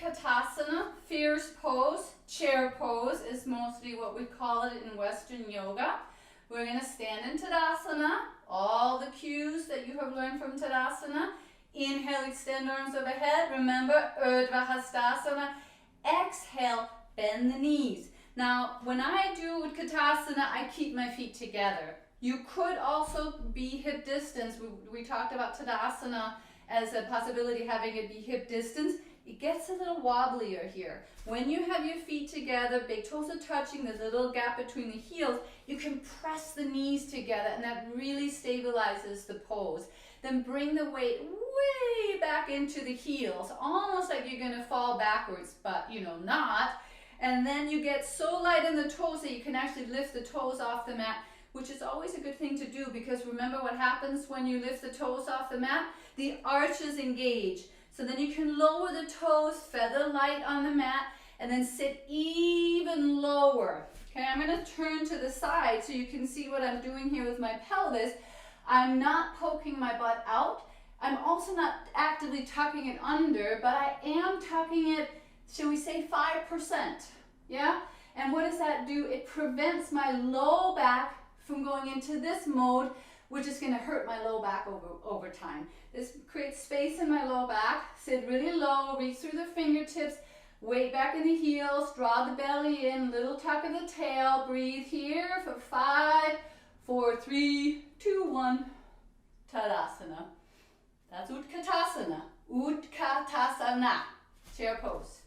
Utkatasana, fierce pose, chair pose is mostly what we call it in Western yoga. We're going to stand in Tadasana, all the cues that you have learned from Tadasana. Inhale, extend arms overhead. Remember, Urdhva Hastasana. Exhale, bend the knees. Now, when I do Utkatasana, I keep my feet together. You could also be hip distance. We talked about Tadasana as a possibility, having it be hip distance. It gets a little wobblier here. When you have your feet together, big toes are touching, there's a little gap between the heels, you can press the knees together and that really stabilizes the pose. Then bring the weight way back into the heels, almost like you're going to fall backwards, but not. And then you get so light in the toes that you can actually lift the toes off the mat, which is always a good thing to do, because remember what happens when you lift the toes off the mat? The arches engage. So then you can lower the toes, feather light on the mat, and then sit even lower. Okay, I'm going to turn to the side so you can see what I'm doing here with my pelvis. I'm not poking my butt out. I'm also not actively tucking it under, but I am tucking it, shall we say, 5%. Yeah? And what does that do? It prevents my low back from going into this mode, which is going to hurt my low back over time. This creates space in my low back. Sit really low, reach through the fingertips, weight back in the heels, draw the belly in, little tuck of the tail. Breathe here for 5, 4, 3, 2, 1. Tadasana. That's Utkatasana. Utkatasana. Chair pose.